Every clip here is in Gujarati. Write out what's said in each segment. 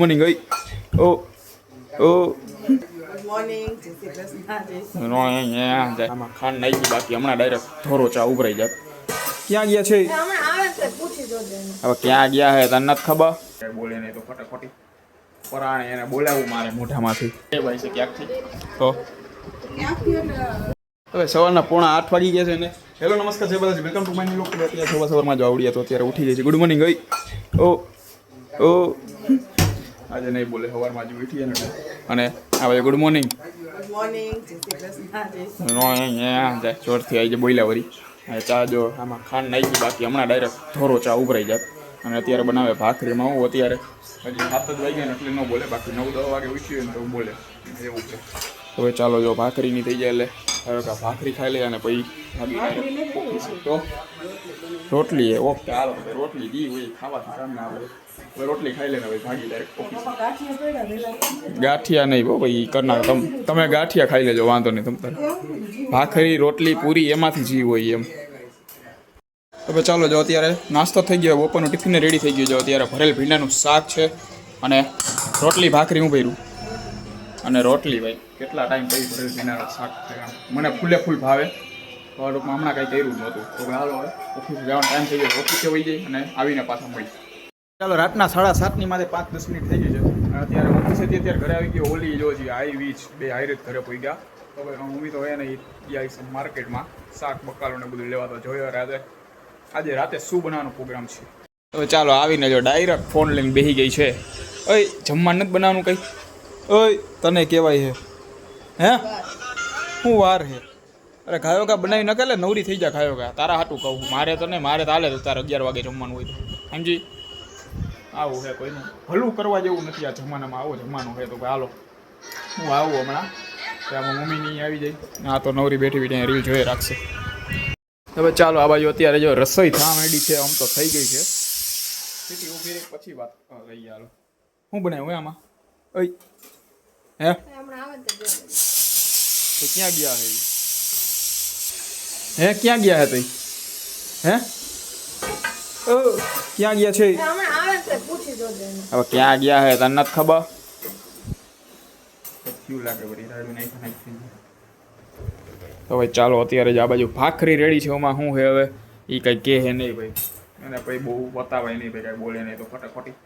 મોર્નિંગ ગઈ ઓ ઓ ગુડ મોર્નિંગ જય શ્રી કૃષ્ણ આમાં ખાંડ નાખી બાકી હમણાં ડાયરેક્ટ થોરો ચા ઉભરાઈ જાય. ક્યાં ગયા છે હમણાં આવે છે પૂછી જોજે એને. હવે ક્યાં ગયા હે તને નથી ખબર કઈ બોલે નહીં તો ફટાફટી પરાણે એને બોલાવું મારે મોઢામાંથી એ ભાઈ છે ક્યાંકથી તો હવે સવારના 7:45 વાગી ગયા છે ને. હેલો નમસ્કાર જય બધા welcome to my new vlog. અત્યારે સવારમાં જો આવડ્યા તો અત્યારે ઉઠી જાય છે. ગુડ મોર્નિંગ ગઈ ઓ ઓ આજે નહીં બોલે સવારમાં જ ઉઠી ને અને આ ભાઈ ગુડ મોર્નિંગ ગુડ મોર્નિંગ જય શ્રી કૃષ્ણ જાય ચોરથી આવી જાય બોલ્યા વરી. હવે ચા જો આમાં ખાંડ નાખી બાકી હમણાં ડાયરેક્ટ થોરો ચા ઉભરાઈ જાય અને અત્યારે બનાવે ભાખરીમાં. હું અત્યારે હજી 7 જ વાગ્યા ને એટલે ન બોલે, બાકી 9-10 વાગે ઉઠ્યું ને તો બોલે એવું છે. હવે ચાલો જો ભાખરીની થઈ જાય એટલે હવે કાં ભાખરી ખાઈ લે અને પછી ભાગી તો રોટલી એ ઓકે હાલો રોટલી દી હોય ખાવાથી કામ ના આવે. હવે રોટલી ખાઈ લે ને ભાઈ ભાગી ડાયરેક્ટ ગાંઠિયા નહીં હો ભાઈ કરનાર તમે ગાંઠિયા ખાઈ લેજો વાંધો નહીં. તમ ભાખરી રોટલી પૂરી એમાંથી જી હોય એમ. હવે ચાલો જો અત્યારે નાસ્તો થઈ ગયો, બપોરનું ટિફિન રેડી થઈ ગયું. જો અત્યારે ભરેલ ભીંડાનું શાક છે અને રોટલી ભાખરી હું ભર્યું અને રોટલી ભાઈ કેટલા ટાઈમ પછી ભરેલ ભીંડાનું શાક ખાય. મને ફૂલે ફૂલ ભાવે. ટૂંકમાં હમણાં કંઈ કર્યું જ નહોતું તો હાલો હવે ઓફિસ જવાનો ટાઈમ થઈ ગયો, ઓફિસે વહી જાય અને આવીને પાછા મળી. ચાલો રાતના 7:30ની માથે 5-10 મિનિટ થઈ ગઈ છે અને અત્યારે ઓફિસેથી અત્યારે ઘરે આવી ગયો. ઓલી જો છે આઈ વીચ બે હાઈરે જ ઘરે પહોંચી ગયા. તો ભાઈ મમ્મી તો એને ગયા છે માર્કેટમાં શાક બકાલો ને બધું લેવા. તો જોયો આજે રાતે શું બનાવવાનો પ્રોગ્રામ છે. હવે ચાલો આવીને જો ડાયરેક્ટ ફોન લઈને બેસી ગઈ છે. ઓય જમવાનું નથી બનાવવાનું કંઈ? ઓય તને કહેવાય છે હે શું વાર છે? અરે ખાયો કા બનાવી ન એટલે નવરી થઈ જાય. ખાયો કા તારા હાટું કહું, મારે તો ને મારે તો હાલે તો તારે 11 વાગે જમવાનું હોય તો સમજી. આવું છે કોઈનું ભલું કરવા જેવું નથી આ જમાનામાં. આવો જમવાનું હોય તો ભાઈ હાલો હું આવું હમણાં ત્યાં મમ્મી નહીં આવી જાય. આ તો નવરી બેઠી બેઠી રીલ જોઈ રાખશે. હવે ચાલો આ બાજુ અત્યારે જો રસોઈ થવા માંડી છે. આમ તો થઈ ગઈ છે. સીટી ઊભી રહી પછી વાત લઈ હાલો. શું બનાવ્યું આમાં? ઓય હે હમણાં આવે તો ક્યાં ગયા હે? હે ક્યાં ગયા હે? હે ઓ ક્યાં ગયા છે? હમણાં આવે છે પૂછી જોજે એને. હવે ક્યાં ગયા હે તને નથી ખબર? ક્યુ લાગે વળી રાડું નાખી. હવે ચાલો અત્યારે જ આ બાજુ ભાખરી રેડી છે. એમાં શું છે હવે એ કંઈ કહે નહીં ભાઈ. એને પછી બહુ બતાવાય નહીં ભાઈ, કાંઈ બોલે નહીં તો ફટાફટી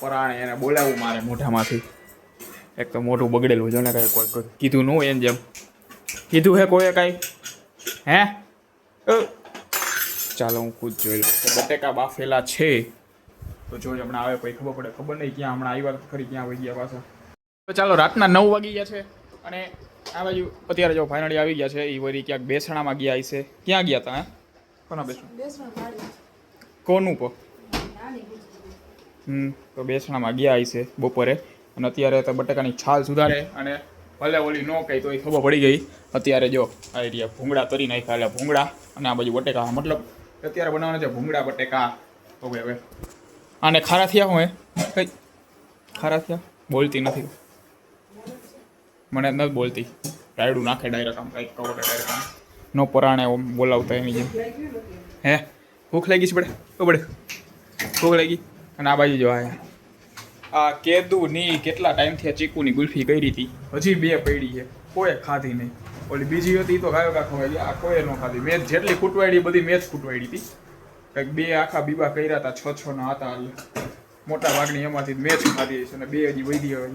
પરાણે એને બોલાવું મારે મોઢામાંથી. એક તો મોઢું બગડેલું છે ને, કાંઈ કોઈ કીધું ન હોય એને જેમ કીધું હે કોઈએ કાંઈ હે. ચાલો હું ખુદ જોઈ લઉં. બટેકા બાફેલા છે તો જોઈ હમણાં આવે પછી ખબર પડે. ખબર નહીં ક્યાં હમણાં આવ્યા ખરી ક્યાં વહી ગયા પાછા. તો ચાલો રાતના 9 વાગી ગયા છે અને આ બાજુ અત્યારે જો ફાઇનલી આવી ગયા છે. એ વળી ક્યાંક બેસણામાં ગયા હશે. ક્યાં ગયા હતા? હે કોના બેસણા? કોનું પો તો બેસણામાં ગયા હશે બપોરે અને અત્યારે તો બટાકાની છાલ સુધારે અને ભલે ઓલી ન કહી તો એ ખબર પડી ગઈ. અત્યારે જો આ એરિયા ભૂંગળા તરી નાખ્યા એટલે ભૂંગળા અને આ બાજુ બટેકા. મતલબ અત્યારે બનાવવાના છે ભૂંગળા બટેકા. તો ભાઈ હવે આને ખારા થયા હું કઈ ખારા થયા બોલતી નથી મને નથી બોલતી. રાયડું નાખે ડાયરેક્ટ આમ કંઈક કહો ડાયરેક્ટ આમ નો પરાણે બોલાવતા એની જેમ. હે ભૂખ લાગી છે બડે? ઓ બડે ભૂખ લાગી. અને આ બાજુ જો આ કેદુની કેટલા ટાઈમથી આ ચીકુની ગુલ્ફી કરી હતી, હજી 2 પડી છે, કોઈ ખાધી નહીં. ઓલી બીજી હતી તો ગાયો કા ખવાઈ. આ કોઈ ન ખાધી. મેચ જેટલી ખૂટવાડી બધી મેચ ખૂટવાડી હતી. કંઈક 2 આખા બીબા કર્યા હતા 6 ના હતા એટલે મોટા ભાગની એમાંથી મેચ ખાધી છે અને 2 હજી વધી હવે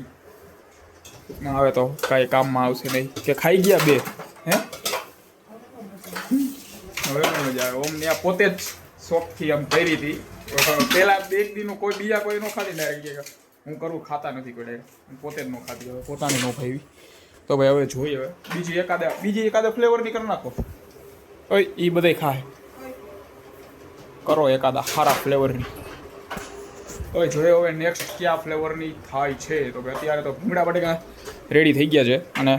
હવે તો કાંઈ કામમાં આવશે નહીં. કે ખાઈ ગયા 2 હે હવે મજા આવે. ઓમ ને આ પોતે જ શોખથી આમ કરી હતી. પહેલાં 1 દીનું કોઈ બીજા કોઈ ન ખાધી ડાયરેક્ટ કે હું કરું ખાતા નથી કોઈ ડાયરેક્ટ પોતે જ ન ખાધી. હવે પોતાની ન ખાવી તો ભાઈ હવે જોઈએ. હવે બીજી એકાદા ફ્લેવરની કરી નાખો. ઓય એ બધાય ખાય કરો એકાદા સારા ફ્લેવરની. હવે જોઈએ હવે નેક્સ્ટ કયા ફ્લેવરની થાય છે. તો ભાઈ અત્યારે તો ભૂંગળા બટેકા રેડી થઈ ગયા છે અને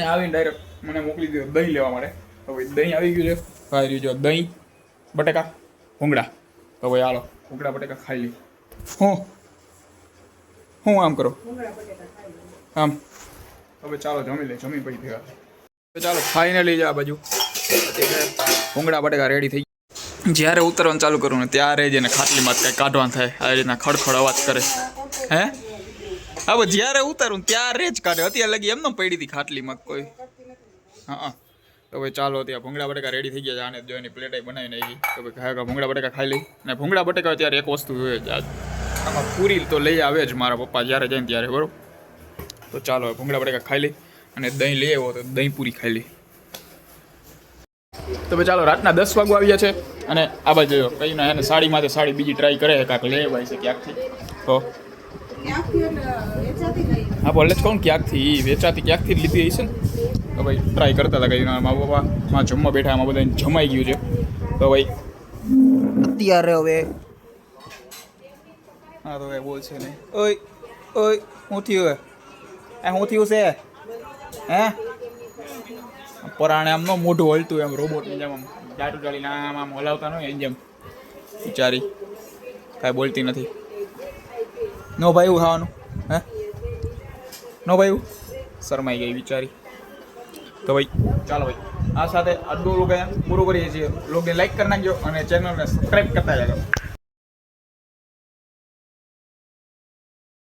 આવીને ડાયરેક્ટ મને મોકલી દીધો દહીં લેવા માટે. તો ભાઈ દહીં આવી ગયું છે. ખાઈ જો દહીં બટેકા ભૂંગળા. તો ભાઈ હાલો ભૂંગળા બટેકા ખાઈ લે. હું આમ કરો આમ. હવે ચાલો જમી લે. જમી પછી ભેગા. તો ચાલો ફાઇનલી જ આ બાજુ ભૂંગળા બટેકા રેડી થઈ. જ્યારે ઉતરવાનું ચાલુ કરું ને ત્યારે જ એને ખાટલીમાં કંઈ કાઢવાનું થાય. આ રીતના ખડખડ અવાજ કરે હે હવે જ્યારે ઉતારું ને ત્યારે જ કાઢે. અત્યારે લગી એમને પડી હતી ખાટલીમાં કોઈ. હા તો ભાઈ ચાલો ત્યાં ભૂંગળા બટેકા રેડી થઈ ગયા છે. આને જો એની પ્લેટ બનાવી નાખી. તો ભાઈ ખાયા ભૂંગળા બટેકા ખાઈ લઈ. અને ભૂંગળા બટેકા અત્યારે એક વસ્તુ જોઈએ જ આમાં પૂરી તો લઈ આવે જ મારા પપ્પા જ્યારે જાય ને ત્યારે, બરોબર. તો ચાલો ભૂંગળા બટેકા ખાઈ લઈ અને દહીં લઈ આવ્યો તો દહીં પૂરી ખાઈ લઈ. તો ભાઈ ચાલો રાતના 10 વાગવા આવ્યા છે અને આ બાજુ જો કઈ ના એને સાડીમાંથી સાડી બીજી ટ્રાય કરે કાંક લે ભાઈ છે ક્યાંકથી. તો હા બોલે જ કહું ક્યાંકથી વેચાતી ક્યાંકથી જ લીધી હશે ને. તો ભાઈ ટ્રાય કરતા હતા કઈ મારા પપ્પા માં જમવા બેઠા એમાં બધા જમાઈ ગયું છે. તો ભાઈ અત્યારે હવે હા તો ભાઈ બોલશે નહીં. ઓય ઓય શું થયું શું થયું છે હે પરાણે આમ નો મોઢું હલતું એમ રોબોટની જેમ આમ ડાટું ચાલીને આમ આમ હલાવતા ન હોય એની જેમ બિચારી કાંઈ બોલતી નથી. નો ભાઈ એવું ખાવાનું હે નો ભાઈ શરમાઈ ગઈ બિચારી. તો ભાઈ ચાલો ભાઈ આ સાથે આજનો લોગ પૂરો કરીએ છીએ. લોગને લાઈક કરી નાખજો અને ચેનલને સબસ્ક્રાઈબ કરતા જજો.